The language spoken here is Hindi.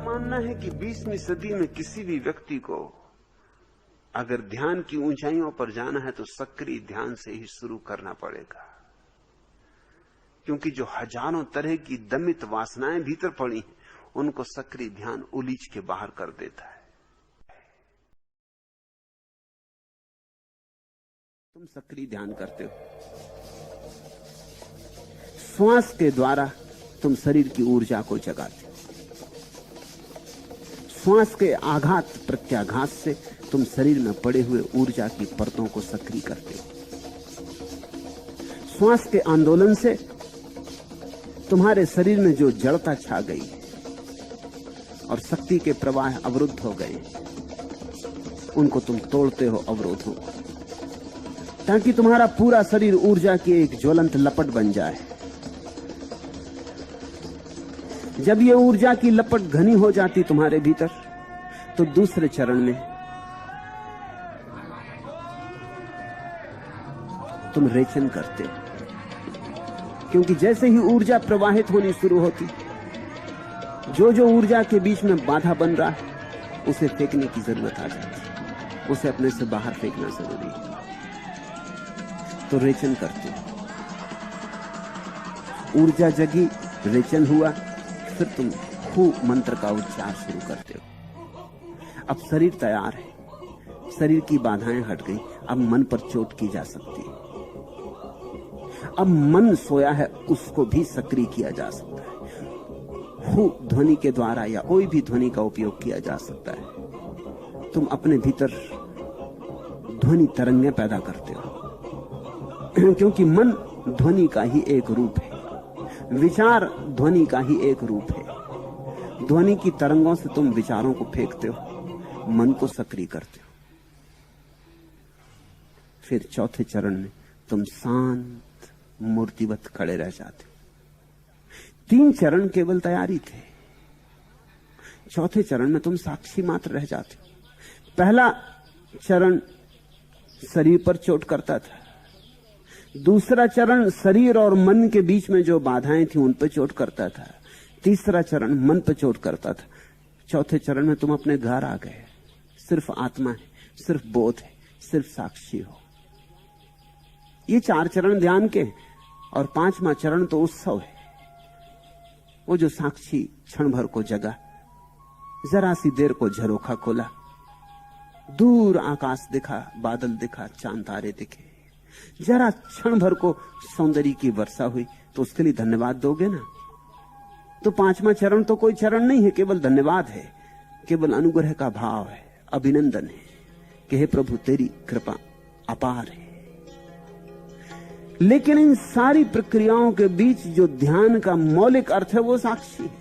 मानना है कि 20वीं सदी में किसी भी व्यक्ति को अगर ध्यान की ऊंचाइयों पर जाना है तो सक्रिय ध्यान से ही शुरू करना पड़ेगा, क्योंकि जो हजारों तरह की दमित वासनाएं भीतर पड़ी हैं उनको सक्रिय ध्यान उलीच के बाहर कर देता है। तुम सक्रिय ध्यान करते हो, श्वास के द्वारा तुम शरीर की ऊर्जा को जगाते हो। श्वास के आघात प्रत्याघात से तुम शरीर में पड़े हुए ऊर्जा की परतों को सक्रिय करते हो। श्वास के आंदोलन से तुम्हारे शरीर में जो जड़ता छा गई और शक्ति के प्रवाह अवरुद्ध हो गए, उनको तुम तोड़ते हो अवरोधों, ताकि तुम्हारा पूरा शरीर ऊर्जा की एक ज्वलंत लपट बन जाए। जब ये ऊर्जा की लपट घनी हो जाती तुम्हारे भीतर, तो दूसरे चरण में तुम रेचन करते हो, क्योंकि जैसे ही ऊर्जा प्रवाहित होनी शुरू होती, जो जो ऊर्जा के बीच में बाधा बन रहा है उसे फेंकने की जरूरत आ जाती, उसे अपने से बाहर फेंकना जरूरी है। तो रेचन करते हो, ऊर्जा जगी, रेचन हुआ, फिर तुम खूब मंत्र का उच्चार शुरू करते हो। अब शरीर तैयार है, शरीर की बाधाएं हट गई, अब मन पर चोट की जा सकती है। अब मन सोया है, उसको भी सक्रिय किया जा सकता है। हु ध्वनि के द्वारा या कोई भी ध्वनि का उपयोग किया जा सकता है। तुम अपने भीतर ध्वनि तरंगें पैदा करते हो, क्योंकि मन ध्वनि का ही एक रूप है, विचार ध्वनि का ही एक रूप है। ध्वनि की तरंगों से तुम विचारों को फेंकते हो, मन को सक्रिय करते हो। फिर चौथे चरण में तुम शांत मूर्तिवत खड़े रह जाते हो। 3 चरण केवल तैयारी थे, चौथे चरण में तुम साक्षी मात्र रह जाते हो। पहला चरण शरीर पर चोट करता था, दूसरा चरण शरीर और मन के बीच में जो बाधाएं थी उन पर चोट करता था, तीसरा चरण मन पर चोट करता था, चौथे चरण में तुम अपने घर आ गए। सिर्फ आत्मा है, सिर्फ बोध है, सिर्फ साक्षी हो। ये 4 चरण ध्यान के, और 5वां चरण तो उत्सव है। वो जो साक्षी क्षण भर को जगा, जरा सी देर को झरोखा खोला, दूर आकाश दिखा, बादल दिखा, चांद तारे दिखे, जरा क्षण भर को सौंदर्य की वर्षा हुई, तो उसके लिए धन्यवाद दोगे ना? तो 5वां चरण तो कोई चरण नहीं है, केवल धन्यवाद है, केवल अनुग्रह का भाव है, अभिनंदन है कि हे प्रभु तेरी कृपा अपार है। लेकिन इन सारी प्रक्रियाओं के बीच जो ध्यान का मौलिक अर्थ है वो साक्षी है।